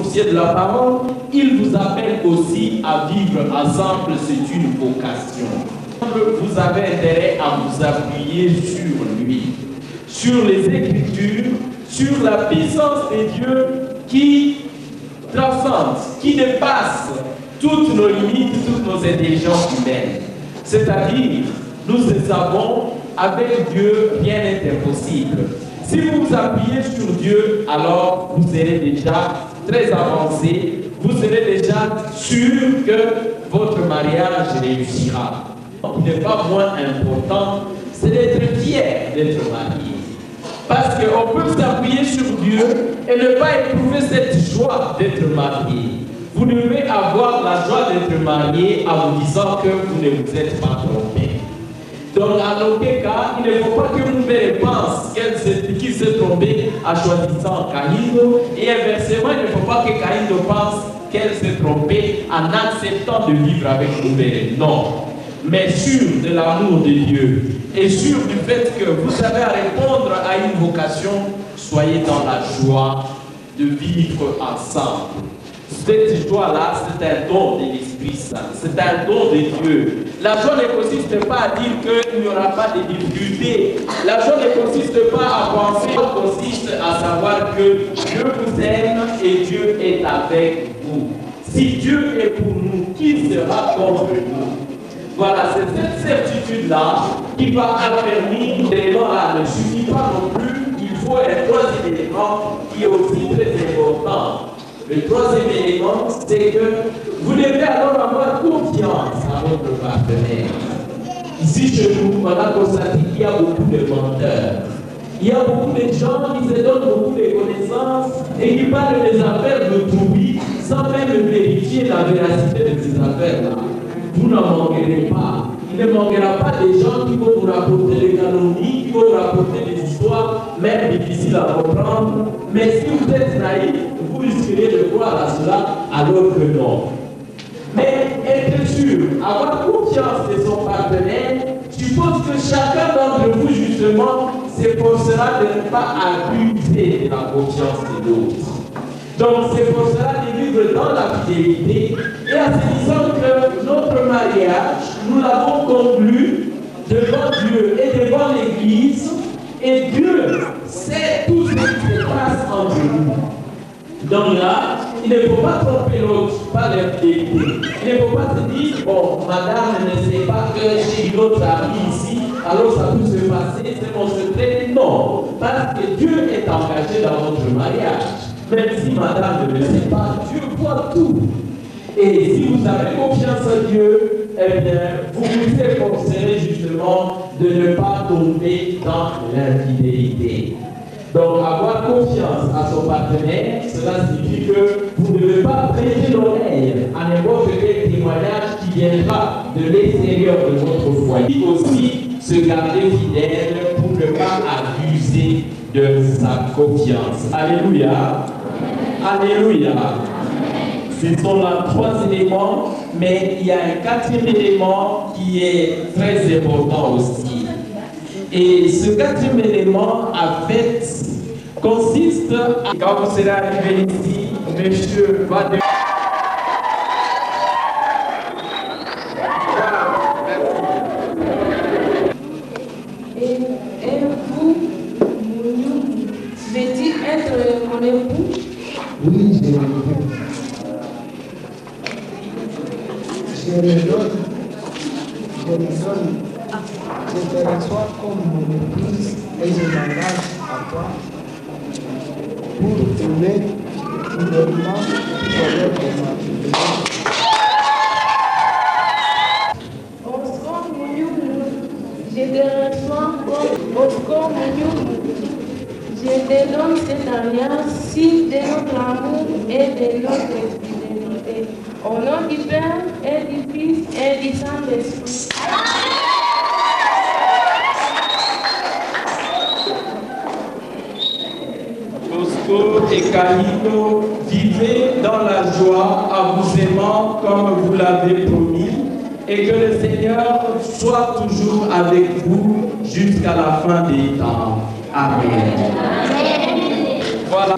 officielle de la parole, il vous appelle aussi à vivre ensemble, c'est une vocation. Vous avez intérêt à vous appuyer sur lui, sur les Écritures, sur la puissance de Dieu qui transcende, qui dépasse toutes nos limites, toutes nos intelligences humaines. C'est-à-dire, nous savons, avec Dieu, rien n'est impossible. Si vous vous appuyez sur Dieu, alors vous serez déjà très avancé, vous serez déjà sûr que votre mariage réussira. Il n'est pas moins important, c'est d'être fier d'être marié. Parce qu'on peut s'appuyer sur Dieu et ne pas éprouver cette joie d'être marié. Vous devez avoir la joie d'être marié en vous disant que vous ne vous êtes pas trompé. Donc, en aucun cas, il ne faut pas que mon père pense qu'il s'est trompé en choisissant Caïn. Et inversement, il ne faut pas que Caïn pense qu'elle s'est trompée en acceptant de vivre avec mon père. Non. Mais sûr de l'amour de Dieu et sûr du fait que vous savez répondre à une vocation, soyez dans la joie de vivre ensemble. Cette joie-là, c'est un don de l'Esprit Saint, c'est un don de Dieu. La joie ne consiste pas à dire qu'il n'y aura pas de difficultés. La joie ne consiste pas à penser, elle consiste à savoir que Dieu vous aime et Dieu est avec vous. Si Dieu est pour nous, qui sera contre nous? Voilà, c'est cette certitude-là qui va affermir l'élément-là. Ne suffit pas non plus, il faut un troisième élément qui est aussi très important. Le troisième élément, c'est que vous devez alors avoir confiance à votre partenaire. Ici chez nous, on a constaté qu'il y a beaucoup de menteurs. Il y a beaucoup de gens qui se donnent beaucoup de connaissances et qui parlent des affaires de Troubi sans même vérifier la véracité de ces affaires-là. Vous n'en manquerez pas. Il ne manquera pas des gens qui vont vous rapporter des canonies, qui vont vous rapporter des histoires, même difficiles à comprendre. Mais si vous êtes naïf, vous risquerez de croire à cela alors que non. Mais être sûr, avoir confiance de son partenaire, suppose que chacun d'entre vous, justement, s'efforcera de ne pas abuser de la confiance de l'autre. Donc, s'efforcera de vivre dans la fidélité et en se disant que notre mariage, nous l'avons conclu devant Dieu et devant l'Église, et Dieu sait tout ce qui se passe entre nous. Donc là, il ne faut pas tromper l'autre par l'infidélité. Il ne faut pas se dire, bon, madame ne sait pas que j'ai une autre amie ici, alors ça peut se passer, c'est mon secret. Non, parce que Dieu est engagé dans votre mariage. Même si madame ne le sait pas, Dieu voit tout. Et si vous avez confiance en Dieu, eh bien, vous vous efforcerez justement de ne pas tomber dans l'infidélité. Donc, avoir confiance à son partenaire, cela signifie que vous ne devez pas prêter l'oreille à n'importe quel témoignage qui viendra de l'extérieur de votre foyer. Il faut aussi se garder fidèle pour ne pas abuser de sa confiance. Alléluia. Alléluia. Ce sont là trois éléments, mais il y a un quatrième élément qui est très important aussi. Et ce quatrième élément, en fait, consiste à... Quand vous serez arrivé ici, monsieur va de... Et vous, vais-tu être mon époux? Oui, je le donne. Je te reçois comme mon épouse et je m'engage à toi pour trouver fidèlement le de ma vie. Je te reçois comme je te donne cette alliance, signe de notre amour et de notre fidélité. Au nom du Père et du Fils et du Saint-Esprit. Bosco et Calino, vivez dans la joie en vous aimant comme vous l'avez promis et que le Seigneur soit toujours avec vous jusqu'à la fin des temps. Amen. Voilà.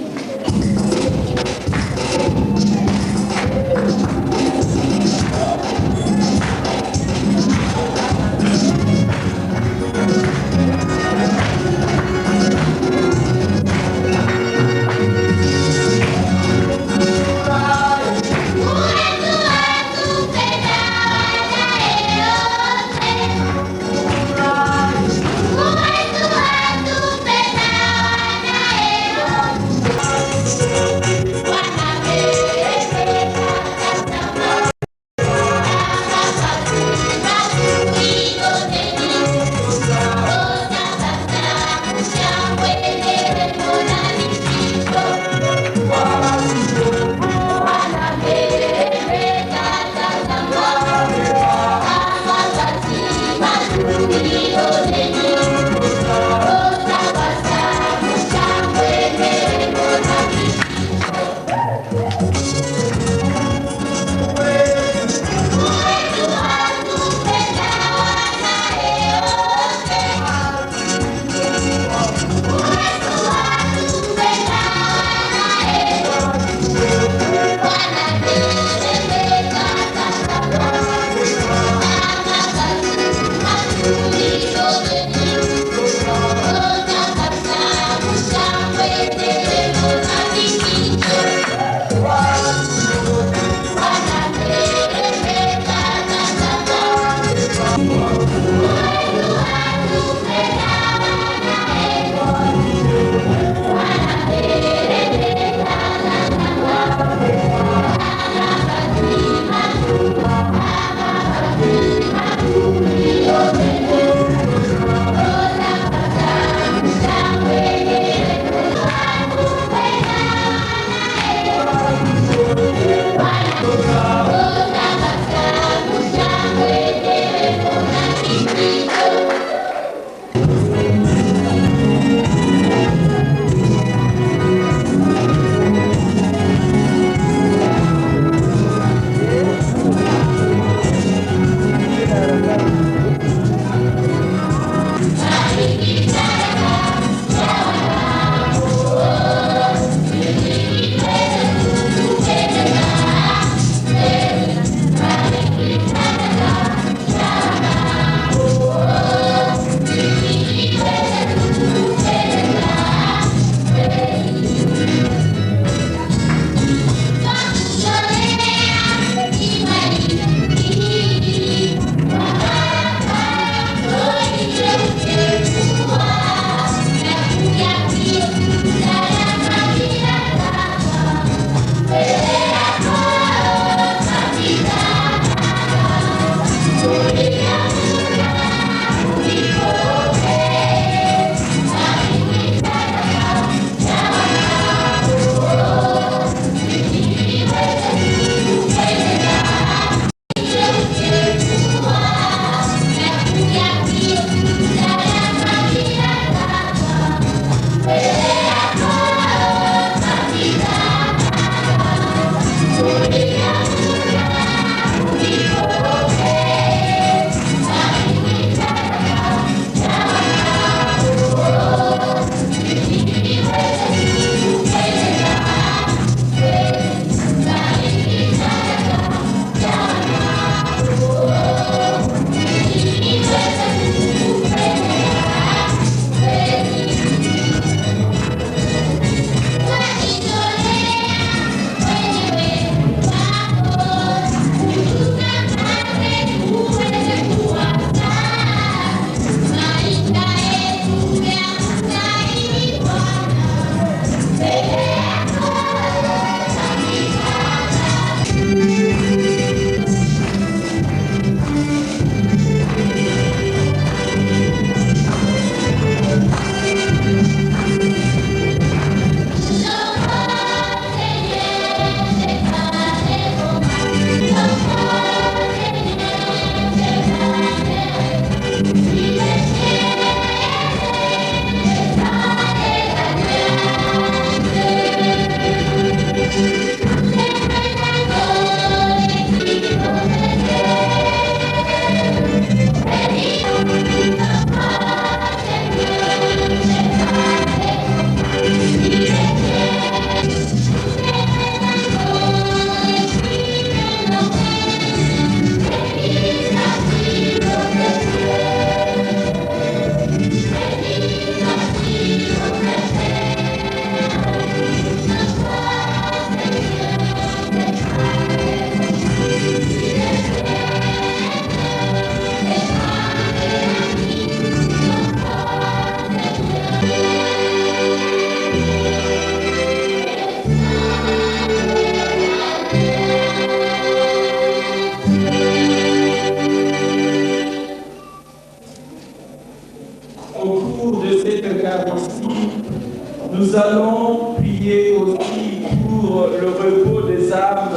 Nous allons prier aussi pour le repos des âmes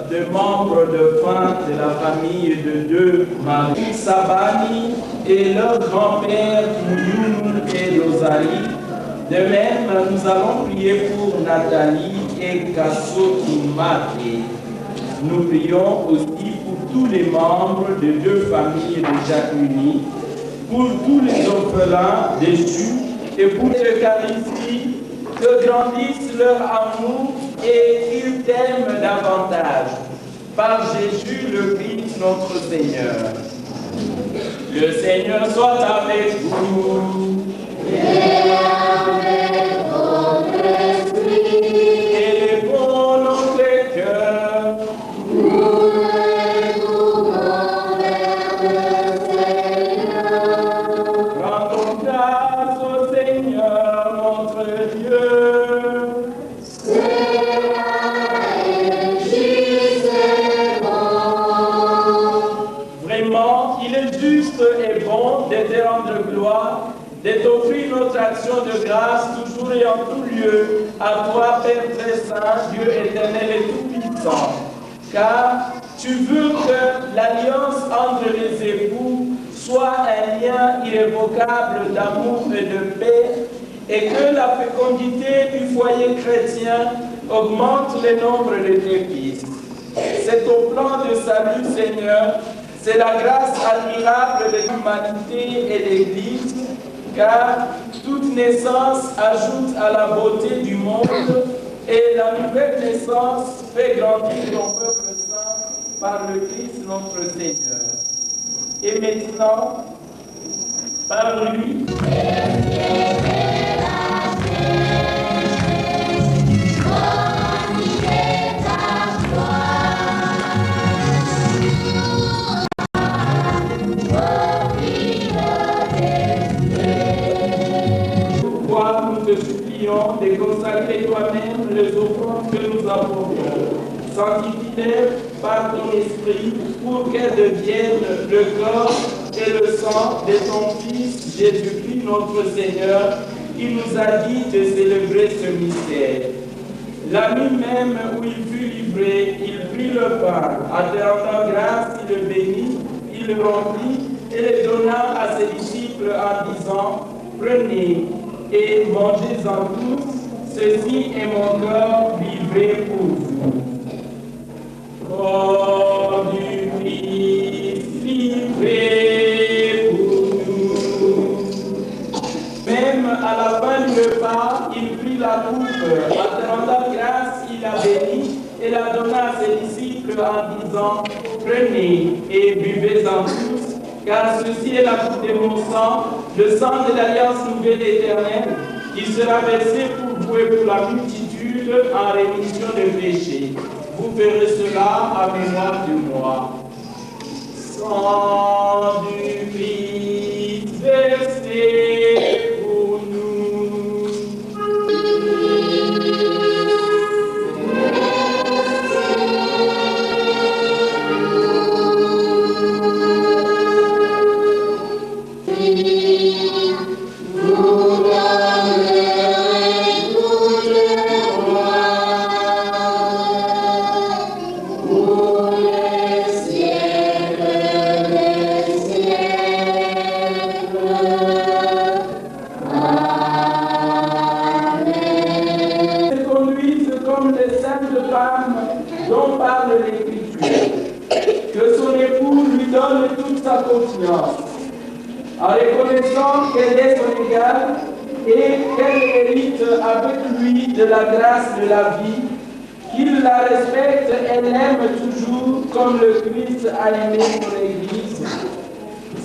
de membres de fin de la famille de deux Marie Sabani et leur grand-père Mouyoun et Rosari. De même, nous allons prier pour Nathalie et Kasso Kimate. Nous prions aussi pour tous les membres de deux familles déjà unies, pour tous les orphelins déchus et pour l'Eucharistie, que grandisse leur amour et qu'ils t'aiment davantage. Par Jésus le Christ notre Seigneur. Le Seigneur soit avec vous. Et avec votre esprit. Élevons notre cœur. Nous retournons vers le Seigneur. Rendons grâce au Seigneur notre Dieu. Et bon de te rendre gloire, de t'offrir notre action de grâce toujours et en tout lieu, à toi, Père très saint, Dieu éternel et tout-puissant. Car tu veux que l'alliance entre les époux soit un lien irrévocable d'amour et de paix, et que la fécondité du foyer chrétien augmente le nombre de tes fils. C'est au plan de salut, Seigneur. C'est la grâce admirable de l'humanité et l'Église, car toute naissance ajoute à la beauté du monde et la nouvelle naissance fait grandir ton peuple saint par le Christ notre Seigneur. Et maintenant, par lui, nous te supplions de consacrer toi-même les offrandes que nous apportons. Sanctifie-les par ton esprit pour qu'elles deviennent le corps et le sang de ton Fils Jésus-Christ notre Seigneur, qui nous a dit de célébrer ce mystère. La nuit même où il fut livré, il prit le pain, à te rendant grâce, il le bénit, il le remplit et le donna à ses disciples en disant: prenez et mangez-en tous, ceci est mon corps livré pour vous. Corps du Christ livré pour nous. Même à la fin du repas, il prit la coupe, en te rendant grâce, il la bénit et la donna à ses disciples en disant: prenez et buvez-en tous, car ceci est la coupe de mon sang, le sang de l'alliance nouvelle et éternelle, qui sera versé pour vous et pour la multitude en rémission de péchés. Vous ferez cela à mémoire de moi. Sang du Christ versé pour nous. Dont parle l'Écriture, que son époux lui donne toute sa confiance, en reconnaissant qu'elle est son égale et qu'elle hérite avec lui de la grâce de la vie, qu'il la respecte et l'aime toujours comme le Christ a aimé son Église.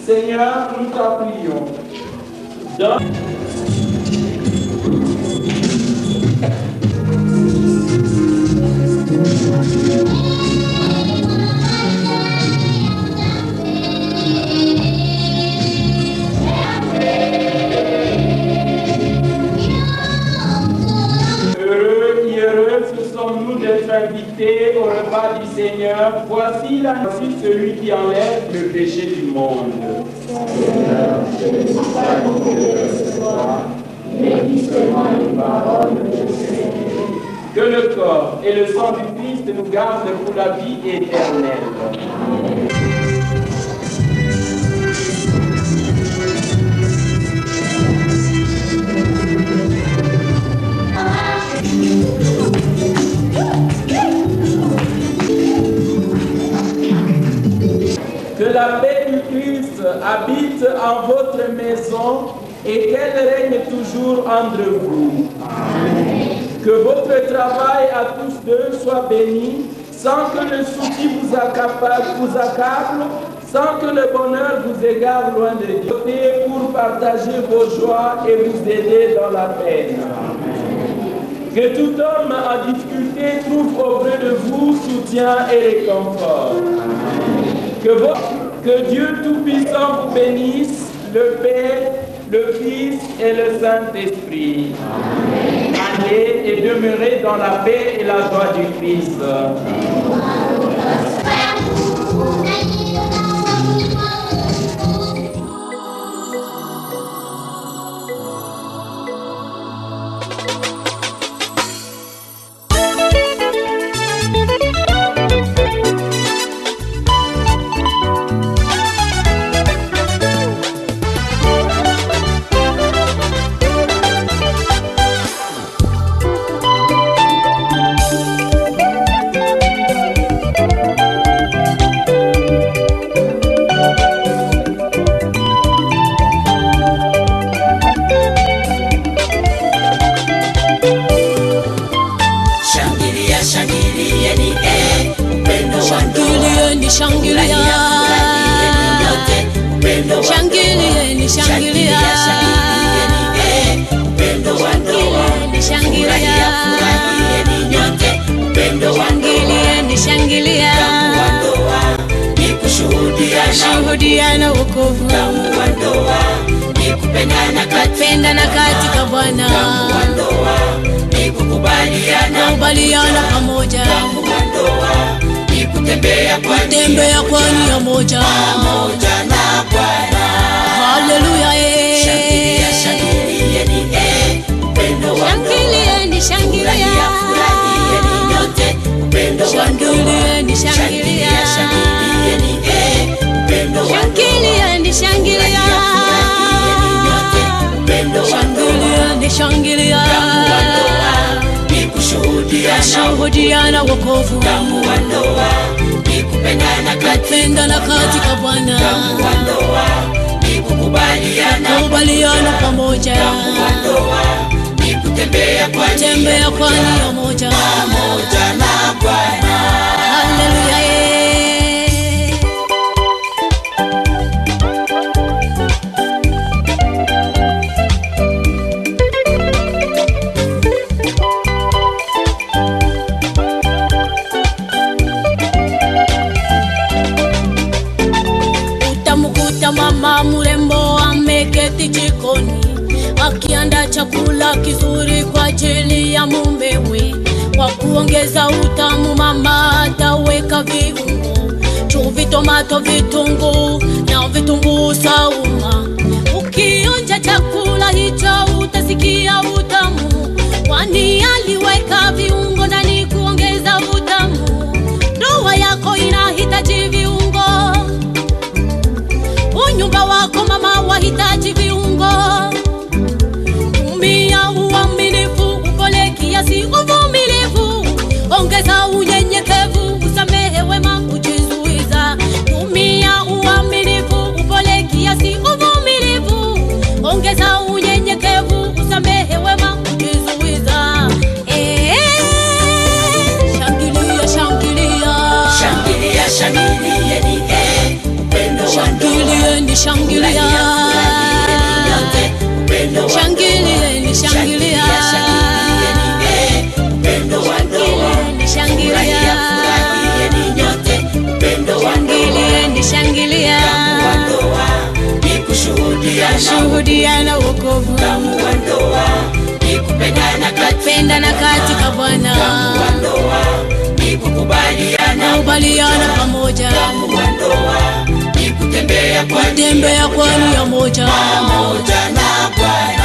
Seigneur, nous t'en prions. Sommes-nous d'être invités au repas du Seigneur. Voici celui qui enlève le péché du monde. Seigneur, je ne suis pas digne de recevoir, mais dis seulement une parole, je serai. Que le corps et le sang du Christ nous gardent pour la vie éternelle. Amen. Que la paix du Christ habite en votre maison et qu'elle règne toujours entre vous. Amen. Que votre travail à tous deux soit béni, sans que le souci vous accable, sans que le bonheur vous égare loin de Dieu, pour partager vos joies et vous aider dans la peine. Amen. Que tout homme en difficulté trouve auprès de vous soutien et réconfort. Que Dieu Tout-Puissant vous bénisse, le Père, le Fils et le Saint-Esprit. Allez et demeurez dans la paix et la joie du Christ. Shuhudiana wokovu, kupendana katika Bwana, kukubaliana pamoja, kutembea kwa nia moja na Bwana. Haleluya, shangilieni, shangilia, shuhudiana wokovu, kupendana katika Bwana, kukubaliana pamoja, kutembea kwa nia moja na Bwana. Haleluya. Mama mrembo ameketi jikoni akiandaa chakula kizuri kwa ajili ya mumewe. Kwa kuongeza utamu mama ataweka viungo, chumvi, tomato, vitunguu na vitunguu saumu. Ukionja chakula hicho utasikia utamu, kwani aliweka viungo ndani kuongeza utamu. Ndoa yako inahitaji viungo, nyumba wako mama wahitaji viungo. Tumia uaminifu, upole kiasi, uvumilivu, ongeza unyenyekevu, usamehe wema, kujizuiza. Tumia uaminifu, upole kiasi, uvumilivu, ongeza unyenyekevu, usamehe wema, kujizuiza. Shangilia, shuhudiana wokovu, kupendana katika Bwana, kukubaliana pamoja, kutembea kwa nia moja na Bwana.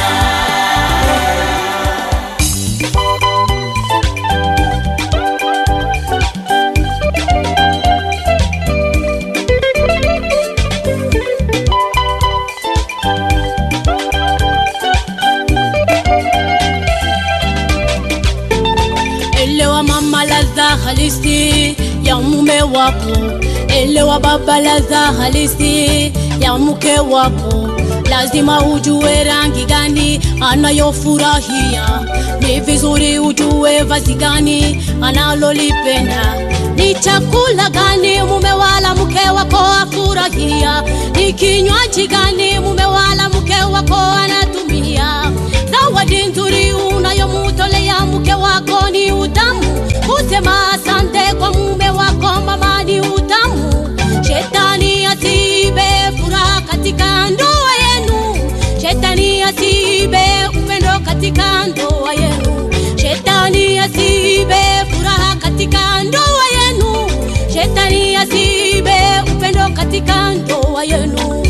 halisi ya mume wako. Elewa baba, ladha halisi ya mke wako. Lazima ujue rangi gani anayofurahia. Ni vizuri ujue vazi gani analolipenda. Ni chakula gani mume wala mke wako afurahia. Ni kinywaji gani mume wala mke wako anatumia. Zawadi nzuri unayomutolea mke wako ni utamu. Kusema asante kwa mume wako mama ni utamu. Shetani asiibe furaha katika ndoa yenu. Shetani asiibe upendo katika ndoa yenu. Shetani asiibe furaha katika ndoa yenu. Shetani asiibe upendo katika ndoa yenu.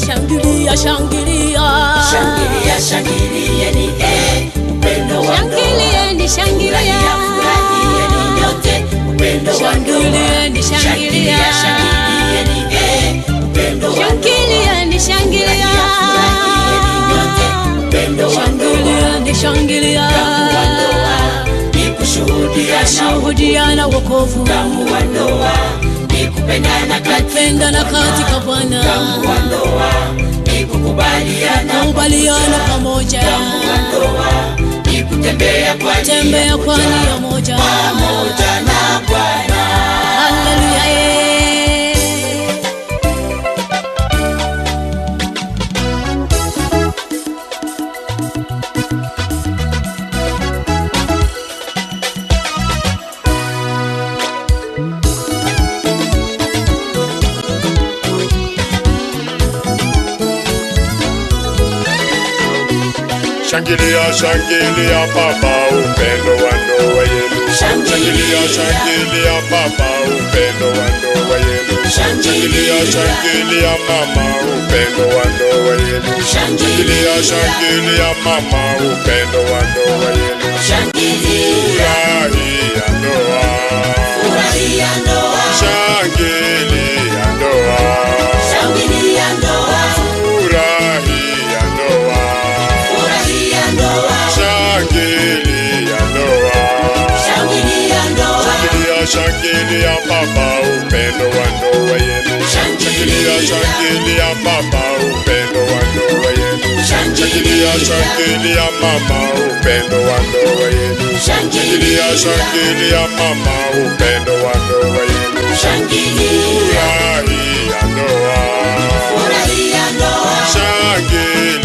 Shangilia, shangilia, shangilia, shangilia ni upendo wa ndoa. Shangilieni, shangilia, furahieni nyote upendo wa ndoa. Shangilieni, shangilia, shangilia ni upendo wa ndoa. shangilieni, shangilia, furahieni nyote upendo wa ndoa. shangilieni, shangilia, ni kushuhudiana wokovu. Damu wa ndoa ni kupendana katika Bwana. Damu wa ndoa ni kukubaliana pamoja. Damu wa ndoa ni kutembea kwa nia moja pamoja na Bwana. Haleluya. Shangilia, shangilia baba, upendo wa ndoa yenu. Shangilia, shangilia baba, upendo wa ndoa yenu. Shangilia, shangilia mama, upendo wa ndoa yenu. Shangilia, shangilia mama, upendo wa ndoa yenu. Furahia ndoa, furahia ndoa. Shangilia ndoa, shangilia ndoa. Furahia ndoa, furahia ndoa. Shangilia ndoa, shangilia ndoa. Shangilia baba, upendo wa ndoa yenu. Shangilia, shangilia baba, upendo wa ndoa yenu. Shangilia, shangilia mama, upendo wa ndoa yenu. Shangilia, shangilia mama, upendo wa ndoa yenu. Furahia ndoa, furahia ndoa. shangilia